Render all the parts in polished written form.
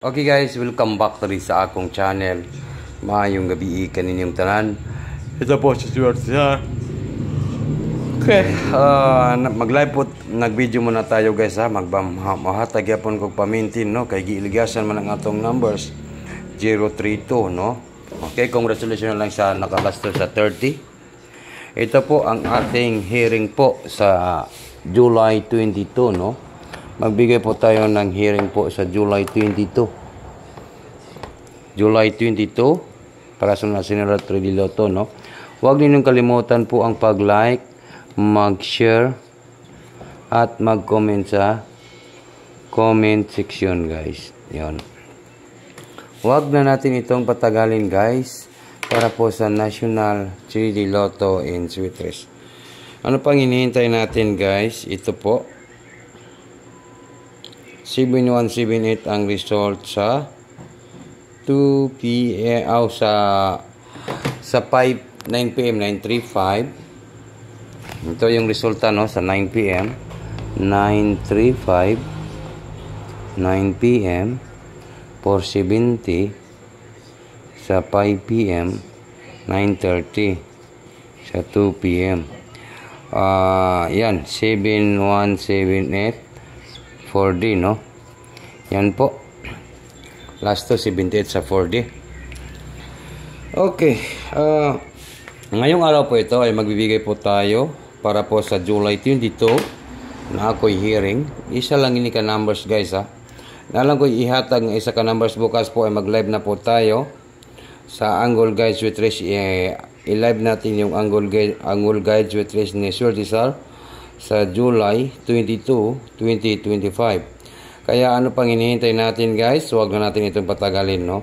Okay guys, welcome back to sa akong channel. Maayong gabi kaninyong tanan. Ito po si Stuart siya. Okay, mag-live po, nag-video muna tayo guys ha. Mahatag yapon kong pamintin no. Kay giiligasan man ang atong numbers 032 no. Okay, congratulations lang sa nakalasto sa 30. Ito po ang ating hearing po sa July 22 no. Magbigay po tayo ng hearing po sa July 22. July 22 para sa National Lottery Lotto no. Huwag ninyong kalimutan po ang pag-like, mag-share at mag-comment sa comment section guys. 'Yon. Huwag na natin itong patagalin guys para po sa National 3D Lotto in Sweetest. Ano pang hinihintay natin guys? Ito po 7178 ang result sa 2 p.m. sa 9 p.m. 9:35. Ito yung resulta no sa 9 p.m. 9:35 9 p.m. 470 sa 5 p.m. 9:30 sa 2 p.m. Yan 7178 4D no. Yan po. Last to 78 sa 4D. Okay. Ngayong araw po ito ay magbibigay po tayo para po sa July 22 na ako'y hearing. Isa lang ini ka numbers guys ha. Nalang ko ihatag ng isa ka numbers bukas po ay mag-live na po tayo sa Angle Guides with Rish. I-live natin yung Angle Guides with Rish ni Sir Tizar sa July 22, 2025. Kaya ano pang hinihintay natin guys? Huwag na natin itong patagalin no.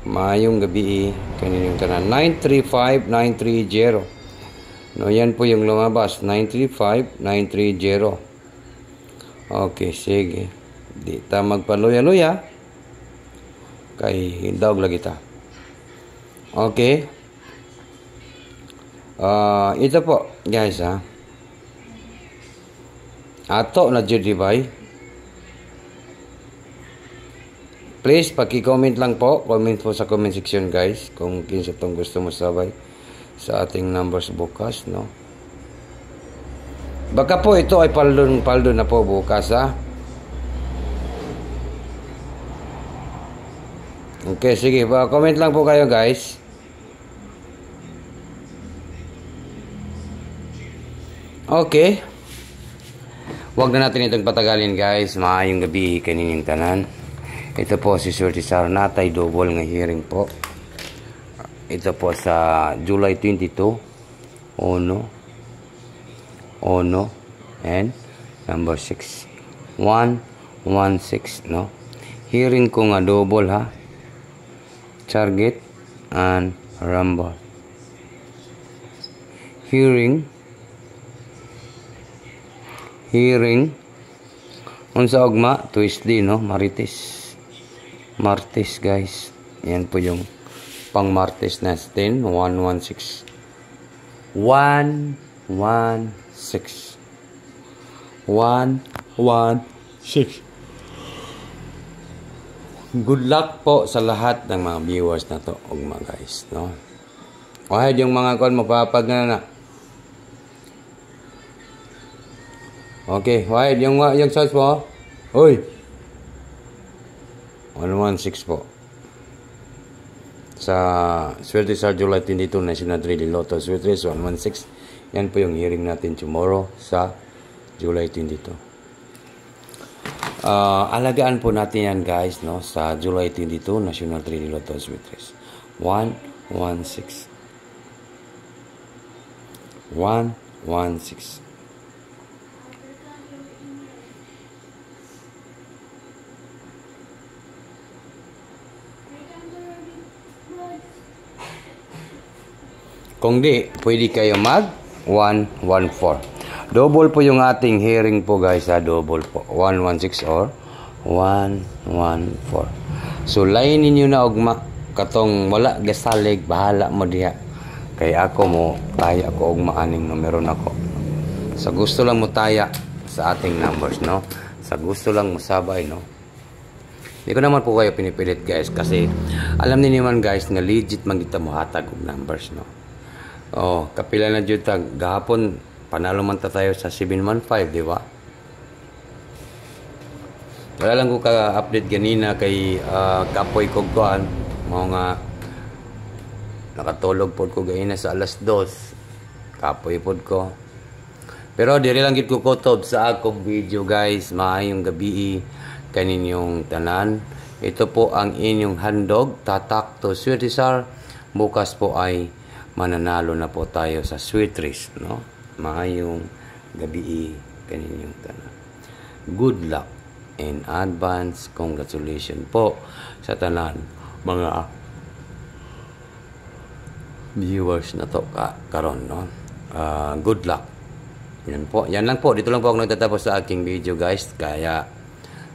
Maayong gabi kaninyong tanan. 935930. No, yan po yung lumabas. 935930. Okay, sige. Di ta magpaluya-luya. Kay dog lagi ta. Okay. Ito po guys ha. Ato na Judibay. Please, paki-comment lang po. Comment po sa comment section guys. Kung kinsa tong gusto mo sabay sa ating numbers bukas, no? Baka po ito ay paldo na po bukas, ha? Okay, sige. Comment lang po kayo guys. Okay. Huwag na natin itong patagalin guys. Maayong gabi kaninyong tanan. Ito po si Sir Tizar Natay double nga hearing po. Ito po sa July 22. Ono and number 6. 116 no. Hearing ko nga double ha. Target and rumble. Hearing unsa ugma Tuesday no, Martes guys. Yan po yung pang Martes natin. 116 Good luck po sa lahat ng mga viewers na to ugma guys no. Wahid yung mga kon mapapag na. Okay, wahid yung search mo. Hoy. 116 po. Sa Swerte sa July 22 National 3D Lotto Swerte 116. Yan po yung hearing natin tomorrow sa July 22. Alagaan po natin yan guys no sa July 22 National 3D Lotto Swerte 116. Kung di, pwede kayo mag 114. Double po yung ating hearing po guys ha. Double po. 116 or 114. So, lainin nyo na ugma. Katong wala gasalig, bahala mo diha. Kaya ako mo, taya ako ugma aning numero na ko. Sa gusto lang mo taya sa ating numbers no. Sa gusto lang mo sabay no. Hindi ko naman po kayo pinipilit guys kasi alam niyo naman guys nga legit man kita mo hatag og numbers no. Oh, kapila na jud tag gahapon panalo man ta tayo sa 715, di ba? Wala lang ko ka-update ganina kay kapoy ko kuan mo nga nakatulog pod ko gaina sa alas 2. Kapoy pod ko. Pero diri lang gid ko kutob sa akong video guys. Maayong gabi kaninyong tanan. Ito po ang inyong handog, tatak to Sweet Rizal. Bukas po ay mananalo na po tayo sa Sweet Riz, no? Maayong gabi kaninyong tanan. Good luck in advance. Congratulations po sa tanan mga viewers na to karon, no? Good luck. Yan po. Yan lang po. Dito lang po ako nagtatapos sa aking video guys. Kaya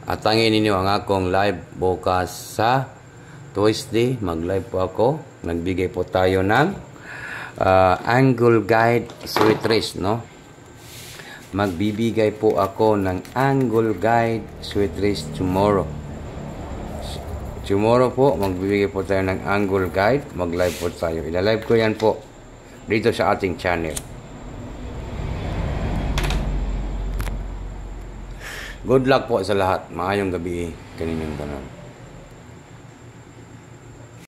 atangin ninyo ang akong live bukas sa Tuesday. Mag-live po ako. Nagbigay po tayo ng angle guide Sweet Riz, no? Magbibigay po ako ng angle guide Sweet Riz tomorrow. Tomorrow po, magbibigay po tayo ng angle guide. Mag-live po tayo. Ila-live ko yan po dito sa ating channel. Good luck po sa lahat. Maayong gabi kaninyong tanan.